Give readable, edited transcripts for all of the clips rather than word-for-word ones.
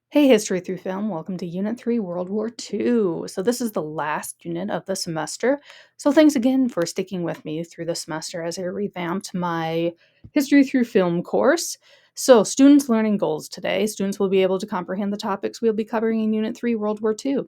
Hey, History Through Film, welcome to Unit 3, World War II. So, this is the last unit of the semester. So, thanks again for sticking with me through the semester as I revamped my History Through Film course. So, students' learning goals today. Students will be able to comprehend the topics we'll be covering in Unit 3, World War II.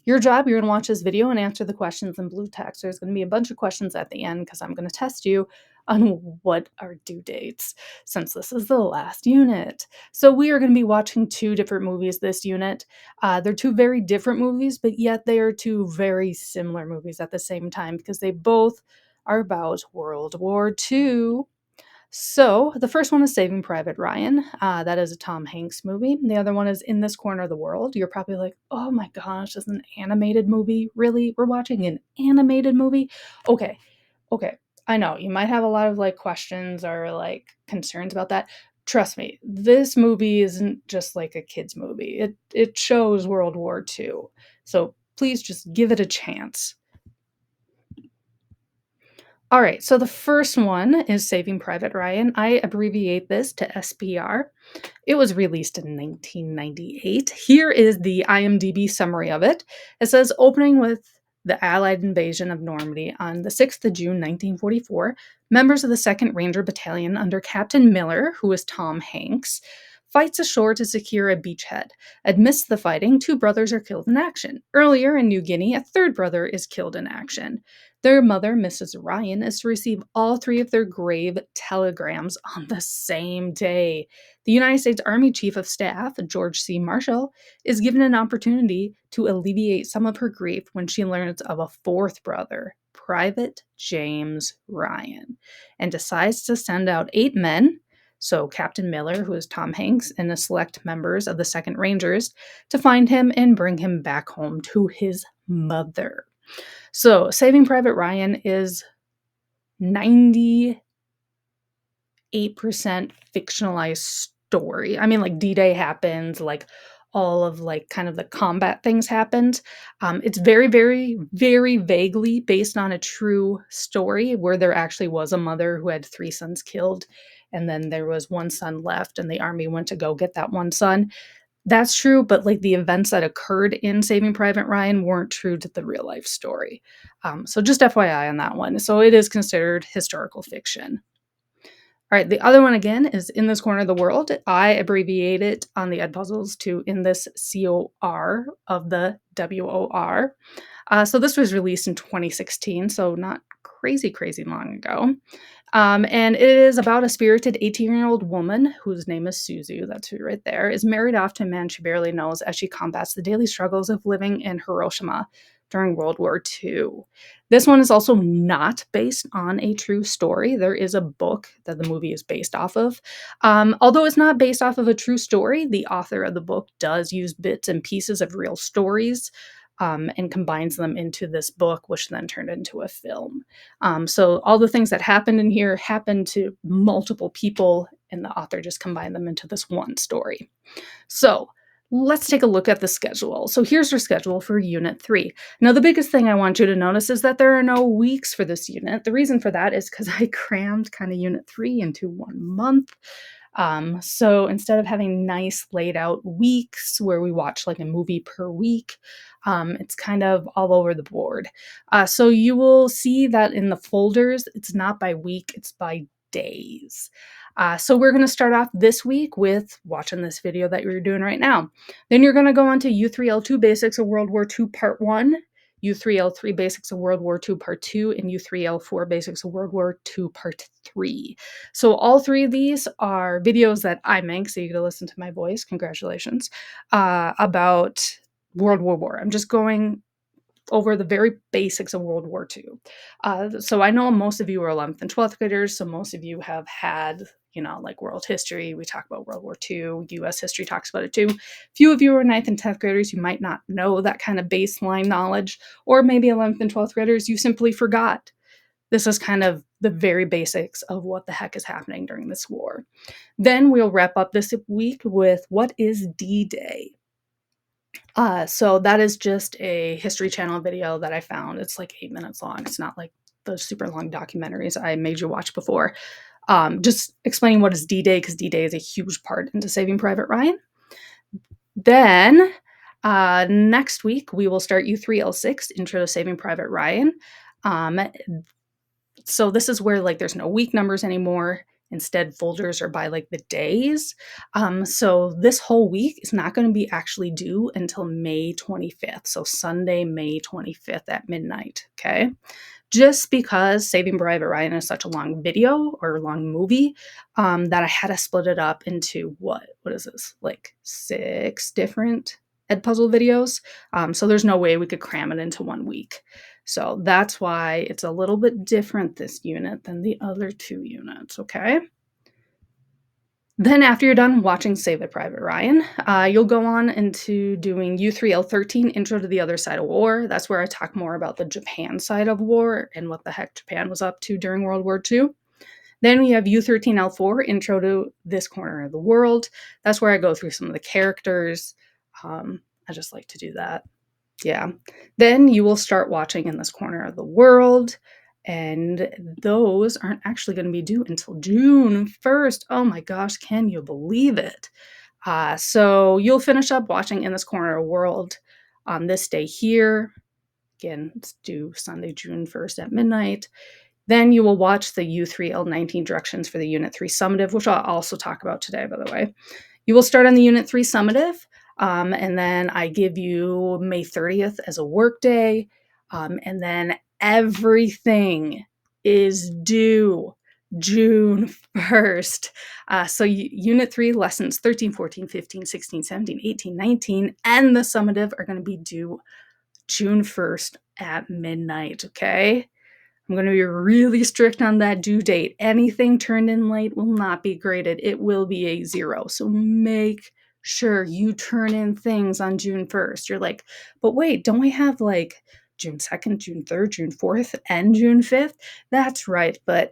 Your job, you're going to watch this video and answer the questions in blue text. There's going to be a bunch of questions at the end because I'm going to test you on what are due dates since this is the last unit. So we are going to be watching two different movies this unit. They're two very different movies, but yet they are two very similar movies at the same time because they both are about World War II. So the first one is Saving Private Ryan. That is a Tom Hanks movie. The other one is In This Corner of the World. You're probably like, oh my gosh, it's an animated movie. Really? We're watching an animated movie? Okay. Okay. I know you might have a lot of questions or concerns about that. Trust me, this movie isn't just like a kids movie. It shows World War II. So please just give it a chance. All right, so the first one is Saving Private Ryan. I abbreviate this to SPR. It was released in 1998. Here is the IMDb summary of it. It says, opening with the Allied invasion of Normandy on the 6th of June, 1944, members of the 2nd Ranger Battalion under Captain Miller, who is Tom Hanks, fights ashore to secure a beachhead. Amidst the fighting, two brothers are killed in action. Earlier in New Guinea, a third brother is killed in action. Their mother, Mrs. Ryan, is to receive all three of their grave telegrams on the same day. The United States Army Chief of Staff, George C. Marshall, is given an opportunity to alleviate some of her grief when she learns of a fourth brother, Private James Ryan, and decides to send out 8 men, so Captain Miller, who is Tom Hanks, and the select members of the 2nd Rangers, to find him and bring him back home to his mother. So, Saving Private Ryan is 98% fictionalized story. I mean, D-Day happens, all of kind of the combat things happened. It's very, very, very vaguely based on a true story where there actually was a mother who had 3 sons killed, and then there was 1 son left, and the army went to go get that 1 son. That's true, but the events that occurred in Saving Private Ryan weren't true to the real life story. So just FYI on that one. So it is considered historical fiction. All right, the other one again is In This Corner of the World. I abbreviate it on the Edpuzzles to In This COR of the WOR. So this was released in 2016, so not crazy, crazy long ago. And it is about a spirited 18-year-old woman whose name is Suzu, that's who right there, is married off to a man she barely knows as she combats the daily struggles of living in Hiroshima during World War II. This one is also not based on a true story. There is a book that the movie is based off of. Although it's not based off of a true story, the author of the book does use bits and pieces of real stories and combines them into this book, which then turned into a film. So all the things that happened in here happened to multiple people, and the author just combined them into this one story. So let's take a look at the schedule. So here's your schedule for Unit 3. Now, the biggest thing I want you to notice is that there are no weeks for this unit. The reason for that is because I crammed kind of Unit 3 into 1 month. So instead of having nice laid out weeks where we watch a movie per week, it's kind of all over the board. So you will see that in the folders, it's not by week, it's by days. So we're going to start off this week with watching this video that you're doing right now. Then you're going to go on to U3-L2 Basics of World War II Part 1, U3-L3 Basics of World War II Part 2, and U3-L4 Basics of World War II Part 3. So all 3 of these are videos that I make, so you get to listen to my voice, congratulations, about World War. I'm just going over the very basics of World War II. So I know most of you are 11th and 12th graders, so most of you have had, world history. We talk about World War II. U.S. history talks about it too. Few of you are 9th and 10th graders. You might not know that kind of baseline knowledge, or maybe 11th and 12th graders, you simply forgot. This is kind of the very basics of what the heck is happening during this war. Then we'll wrap up this week with what is D-Day. So that is just a History Channel video that I found. It's 8 minutes long. It's not like the super long documentaries I made you watch before. Just explaining what is D-Day, because D-Day is a huge part into Saving Private Ryan. Then, next week, we will start U3-L6, Intro to Saving Private Ryan. Um, so this is where, like, there's no week numbers anymore. Instead, folders are by, like, the days. So this whole week is not gonna be actually due until May 25th, so Sunday, May 25th at midnight, okay? Just because Saving Private Ryan is such a long video or long movie, that I had to split it up into what is this? Like 6 different Edpuzzle videos. So there's no way we could cram it into 1 week. So that's why it's a little bit different, this unit, than the other 2 units, okay? Then after you're done watching Saving Private Ryan, you'll go on into doing U3-L13, Intro to the Other Side of War. That's where I talk more about the Japan side of war and what the heck Japan was up to during World War II. Then we have U13-L4, Intro to This Corner of the World. That's where I go through some of the characters. I just like to do that. Yeah. Then you will start watching In This Corner of the World, and those aren't actually going to be due until June 1st. Oh my gosh, can you believe it? So you'll finish up watching In This Corner of the World on this day here. Again, it's due Sunday, June 1st at midnight. Then you will watch the U3-L19 directions for the Unit 3 summative, which I'll also talk about today, by the way. You will start on the Unit 3 summative, and then I give you May 30th as a work day, and then everything is due June 1st. So Unit 3 lessons 13, 14, 15, 16, 17, 18, 19, and the summative are going to be due June 1st at midnight, okay? I'm going to be really strict on that due date. Anything turned in late will not be graded. It will be a 0. So make sure you turn in things on June 1st. You're like, but wait, don't we have like June 2nd, June 3rd, June 4th, and June 5th? That's right. But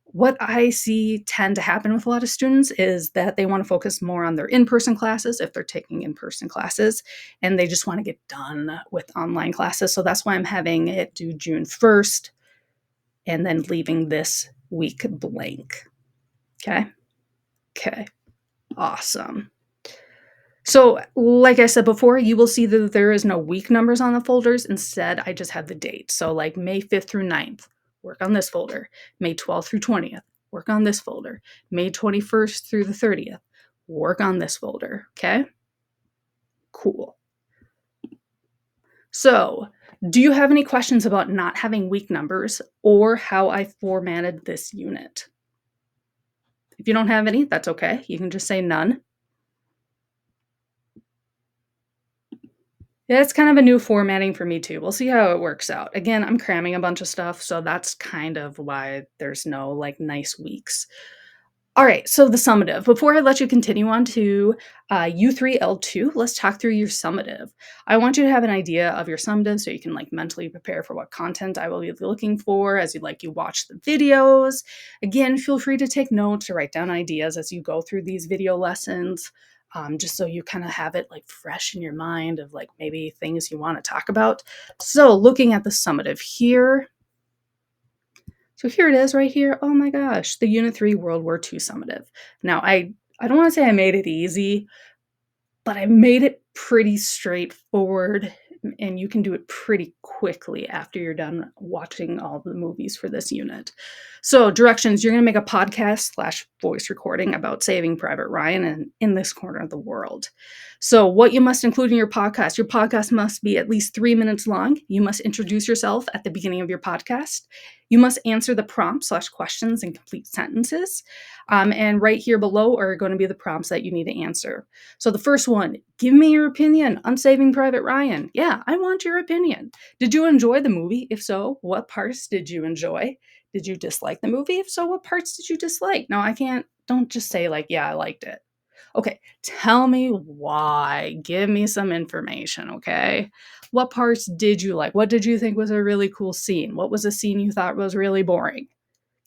what I see tend to happen with a lot of students is that they want to focus more on their in-person classes if they're taking in-person classes, and they just want to get done with online classes. So that's why I'm having it due June 1st. And then leaving this week blank. Okay? Okay. Awesome. So, like I said before, you will see that there is no week numbers on the folders. Instead, I just have the dates. So, like May 5th through 9th, work on this folder. May 12th through 20th, work on this folder. May 21st through the 30th, work on this folder. Okay? Cool. So, do you have any questions about not having week numbers or how I formatted this unit? If you don't have any, that's okay. You can just say none. Yeah, it's kind of a new formatting for me too. We'll see how it works out. Again, I'm cramming a bunch of stuff, so that's kind of why there's no like nice weeks. All right, so the summative. Before I let you continue on to U3-L2, let's talk through your summative. I want you to have an idea of your summative so you can like mentally prepare for what content I will be looking for as you watch the videos. Again, feel free to take notes or write down ideas as you go through these video lessons, just so you kind of have it like fresh in your mind of like maybe things you want to talk about. So looking at the summative here, so here it is right here. Oh my gosh, the Unit 3 World War II summative. Now, I don't want to say I made it easy, but I made it pretty straightforward, and you can do it pretty quickly after you're done watching all the movies for this unit. So directions, you're going to make a podcast/voice recording about Saving Private Ryan and In This Corner of the World. So what you must include in your podcast must be at least 3 minutes long. You must introduce yourself at the beginning of your podcast. You must answer the prompts/questions in complete sentences. And right here below are going to be the prompts that you need to answer. So the first one, give me your opinion on Saving Private Ryan. Yeah, I want your opinion. Did you enjoy the movie? If so, what parts did you enjoy? Did you dislike the movie? If so, what parts did you dislike? No, don't just say like, yeah, I liked it. Okay, tell me why. Give me some information, okay? What parts did you like? What did you think was a really cool scene? What was a scene you thought was really boring?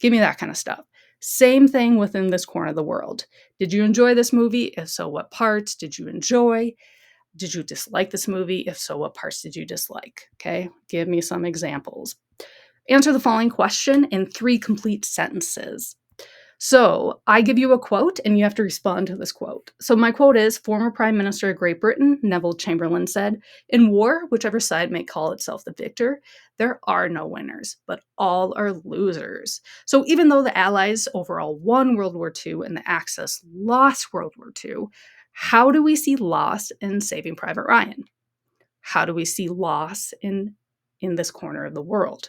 Give me that kind of stuff. Same thing within This Corner of the World. Did you enjoy this movie? If so, what parts did you enjoy? Did you dislike this movie? If so, what parts did you dislike? Okay, give me some examples. Answer the following question in 3 complete sentences. So I give you a quote and you have to respond to this quote. So my quote is former Prime Minister of Great Britain, Neville Chamberlain said, in war, whichever side may call itself the victor, there are no winners, but all are losers. So even though the Allies overall won World War II and the Axis lost World War II, how do we see loss in Saving Private Ryan? How do we see loss in this corner of the world?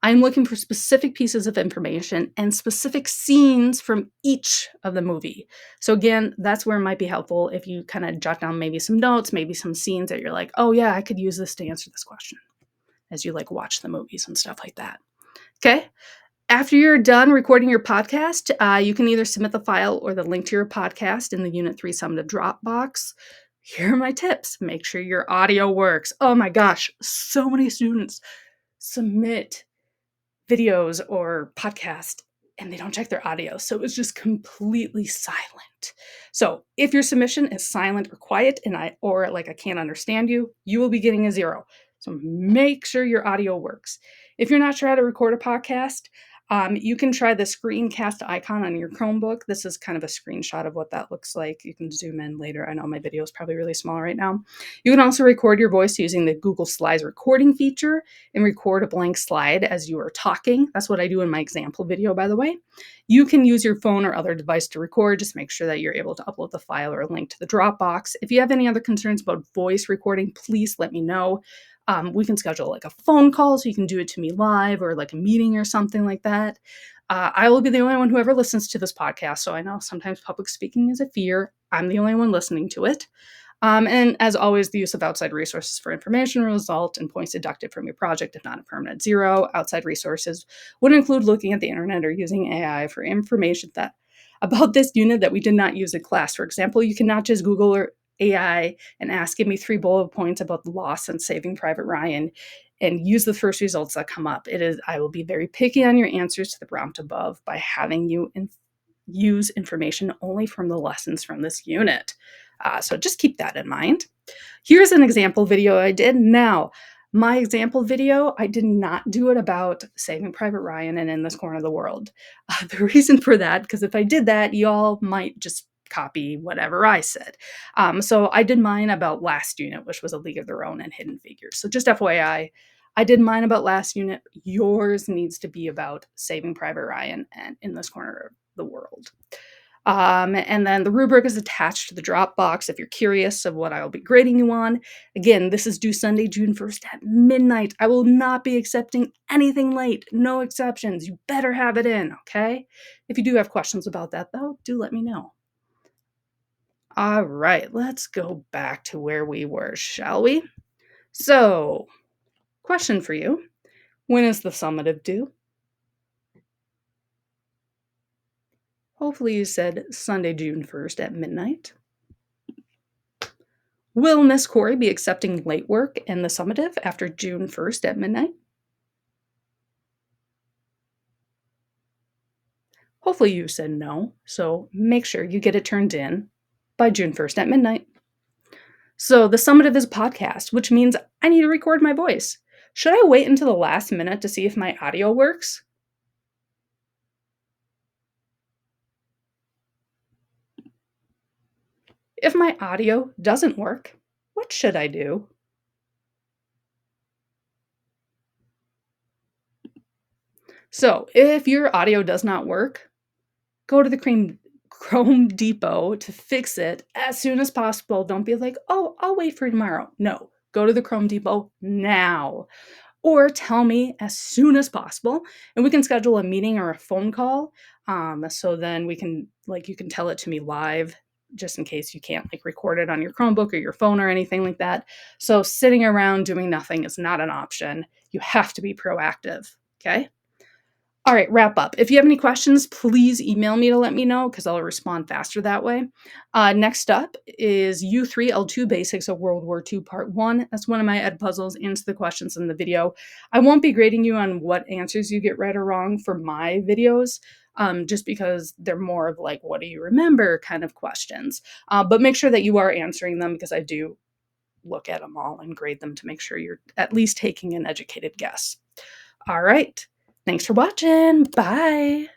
I'm looking for specific pieces of information and specific scenes from each of the movie. So again, that's where it might be helpful if you kind of jot down maybe some notes, maybe some scenes that you're like, oh yeah, I could use this to answer this question as you like watch the movies and stuff like that. Okay. After you're done recording your podcast, you can either submit the file or the link to your podcast in the Unit 3 Summative Dropbox. Here are my tips. Make sure your audio works. Oh my gosh, so many students submit videos or podcast and they don't check their audio. So it was just completely silent. So if your submission is silent or quiet and I can't understand you, you will be getting a 0. So make sure your audio works. If you're not sure how to record a podcast, you can try the screencast icon on your Chromebook. This is kind of a screenshot of what that looks like. You can zoom in later. I know my video is probably really small right now. You can also record your voice using the Google Slides recording feature and record a blank slide as you are talking. That's what I do in my example video, by the way. You can use your phone or other device to record. Just make sure that you're able to upload the file or a link to the Dropbox. If you have any other concerns about voice recording, please let me know. We can schedule like a phone call so you can do it to me live or like a meeting or something like that. I will be the only one who ever listens to this podcast. So I know sometimes public speaking is a fear. I'm the only one listening to it. And as always, the use of outside resources for information will result in points deducted from your project, if not a permanent 0. Outside resources would include looking at the internet or using AI for information that about this unit that we did not use in class. For example, you cannot just Google or AI and ask, give me 3 bullet points about the loss and Saving Private Ryan and use the first results that come up. I will be very picky on your answers to the prompt above by having you use information only from the lessons from this unit. So just keep that in mind. Here's an example video I did. Now, my example video, I did not do it about Saving Private Ryan and In This Corner of the World. The reason for that, because if I did that, y'all might just copy whatever I said. So I did mine about Last Unit, which was A League of Their Own and Hidden Figures. So just FYI, I did mine about Last Unit. Yours needs to be about Saving Private Ryan and In This Corner of the World. And then the rubric is attached to the Dropbox if you're curious of what I'll be grading you on. Again, this is due Sunday, June 1st at midnight. I will not be accepting anything late. No exceptions. You better have it in, okay? If you do have questions about that, though, do let me know. All right, let's go back to where we were, shall we? So, question for you. When is the summative due? Hopefully you said Sunday, June 1st at midnight. Will Miss Corey be accepting late work in the summative after June 1st at midnight? Hopefully you said no, so make sure you get it turned in by June 1st at midnight. So the summative is a podcast, which means I need to record my voice. Should I wait until the last minute to see if my audio works? If my audio doesn't work, what should I do? So if your audio does not work, go to the Chrome Depot to fix it as soon as possible. Don't be like, oh, I'll wait for tomorrow. No, go to the Chrome Depot now. Or tell me as soon as possible, and we can schedule a meeting or a phone call. So then you can tell it to me live, just in case you can't record it on your Chromebook or your phone or anything like that. So sitting around doing nothing is not an option. You have to be proactive. Okay. All right, wrap up. If you have any questions, please email me to let me know because I'll respond faster that way. Next up is U3-L2 Basics of World War II Part 1. That's one of my ed puzzles. Answer the questions in the video. I won't be grading you on what answers you get right or wrong for my videos, just because they're more of what do you remember kind of questions. But make sure that you are answering them because I do look at them all and grade them to make sure you're at least taking an educated guess. All right. Thanks for watching. Bye.